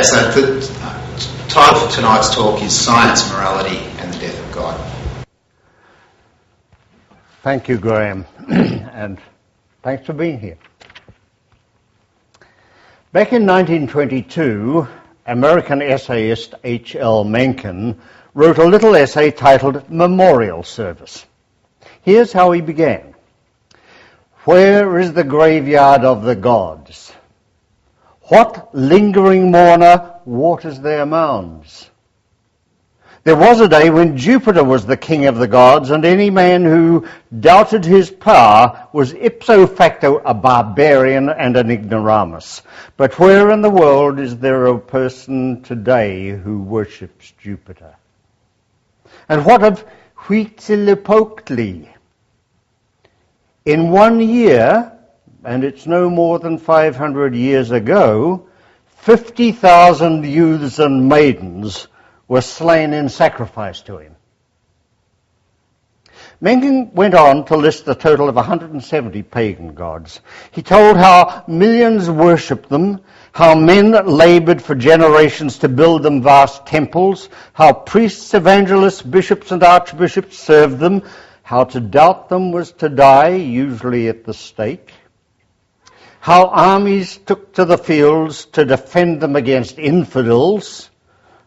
so the title for tonight's talk is Science, Morality and the Death of God. Thank you, Graham, and thanks for being here. Back in 1922, American essayist H.L. Mencken wrote a little essay titled Memorial Service. Here's how he began. Where is the graveyard of the gods? What lingering mourner waters their mounds? There was a day when Jupiter was the king of the gods, and any man who doubted his power was ipso facto a barbarian and an ignoramus. But where in the world is there a person today who worships Jupiter? And what of Huitzilopochtli? In 1 year, and it's no more than 500 years ago, 50,000 youths and maidens were slain in sacrifice to him. Mencken went on to list a total of 170 pagan gods. He told how millions worshipped them, how men labored for generations to build them vast temples, how priests, evangelists, bishops and archbishops served them, how to doubt them was to die, usually at the stake, how armies took to the fields to defend them against infidels,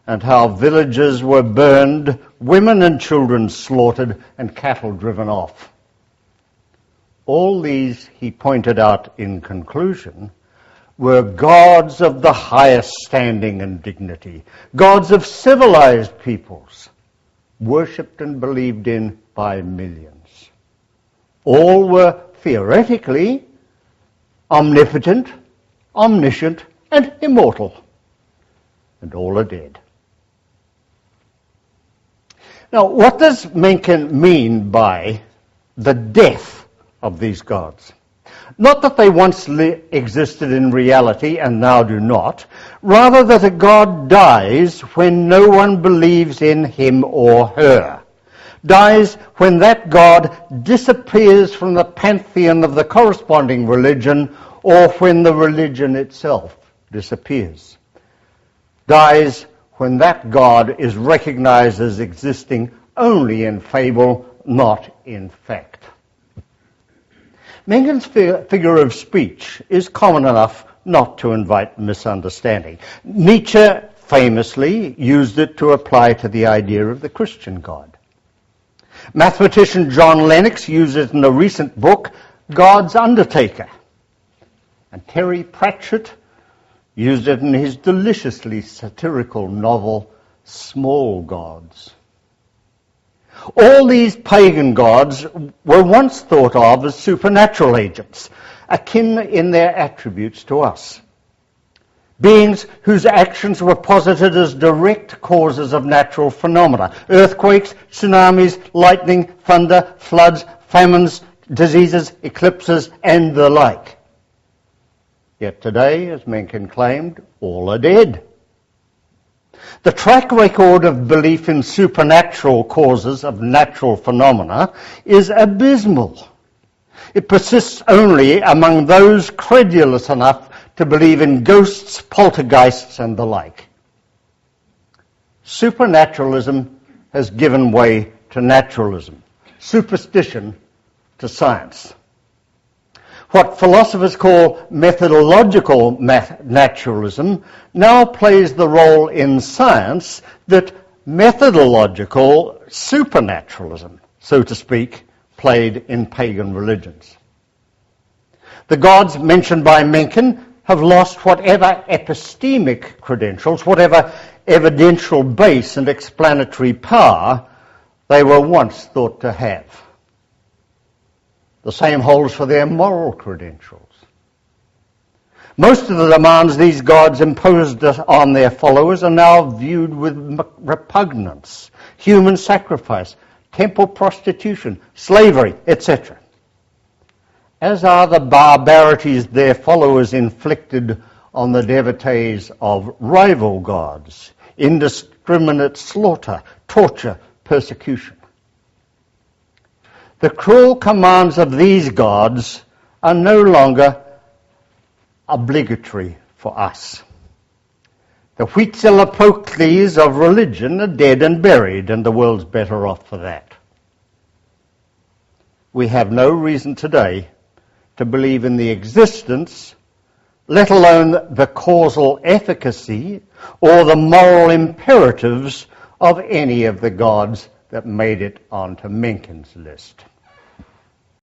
and how villages were burned, women and children slaughtered, and cattle driven off. All these, he pointed out in conclusion, were gods of the highest standing and dignity, gods of civilized peoples, worshipped and believed in by millions. All were theoretically omnipotent, omniscient, and immortal, and all are dead. Now, what does Mencken mean by the death of these gods? Not that they once existed in reality and now do not, rather that a god dies when no one believes in him or her, dies when that god disappears from the pantheon of the corresponding religion or when the religion itself disappears, dies when that God is recognized as existing only in fable, not in fact. Mencken's figure of speech is common enough not to invite misunderstanding. Nietzsche famously used it to apply to the idea of the Christian God. Mathematician John Lennox used it in a recent book, God's Undertaker. And Terry Pratchett used it in his deliciously satirical novel, Small Gods. All these pagan gods were once thought of as supernatural agents, akin in their attributes to us. Beings whose actions were posited as direct causes of natural phenomena, earthquakes, tsunamis, lightning, thunder, floods, famines, diseases, eclipses, and the like. Yet today, as Mencken claimed, all are dead. The track record of belief in supernatural causes of natural phenomena is abysmal. It persists only among those credulous enough to believe in ghosts, poltergeists, and the like. Supernaturalism has given way to naturalism, superstition to science. What philosophers call methodological naturalism now plays the role in science that methodological supernaturalism, so to speak, played in pagan religions. The gods mentioned by Mencken have lost whatever epistemic credentials, whatever evidential base and explanatory power they were once thought to have. The same holds for their moral credentials. Most of the demands these gods imposed on their followers are now viewed with repugnance: human sacrifice, temple prostitution, slavery, etc. As are the barbarities their followers inflicted on the devotees of rival gods: indiscriminate slaughter, torture, persecution. The cruel commands of these gods are no longer obligatory for us. The Huitzilopochtlis of religion are dead and buried, and the world's better off for that. We have no reason today to believe in the existence, let alone the causal efficacy or the moral imperatives of any of the gods that made it onto Mencken's list.